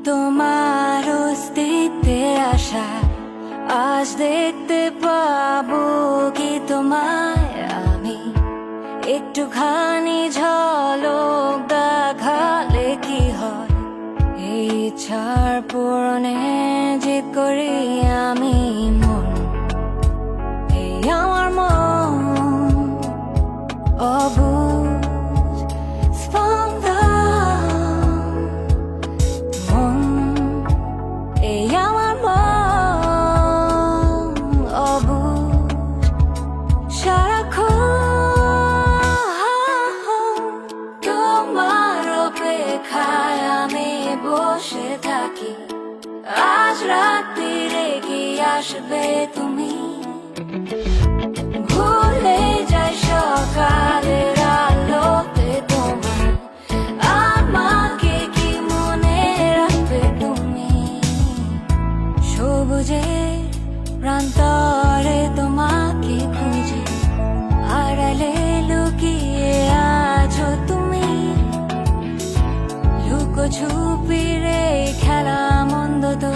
তোমার অস্তিত্বে আশা আজ দেখতে পাবো কি তোমায় আমি একটুখানি ঝলক দেখালে কি হয় এই ইচ্ছার পূরণে জিদ করি আমি মন এই আমার মন অবুঝ স্পন্দন মন এই আমার মন অবুঝ সারাক্ষণ তোমার অপেক্ষায় আমি বসে থাকি আজ রাত্রিরে কি আসবে তুমি ভুলে যাই সকালের আলোতে তোমার আমাকে কি মনে রাখবে তুমি সবুজের প্রান্তরে তোমাকে খুঁজে আড়ালে লুকিয়ে আছো তুমি লুকোছুপিরে খেলা মন্দ তো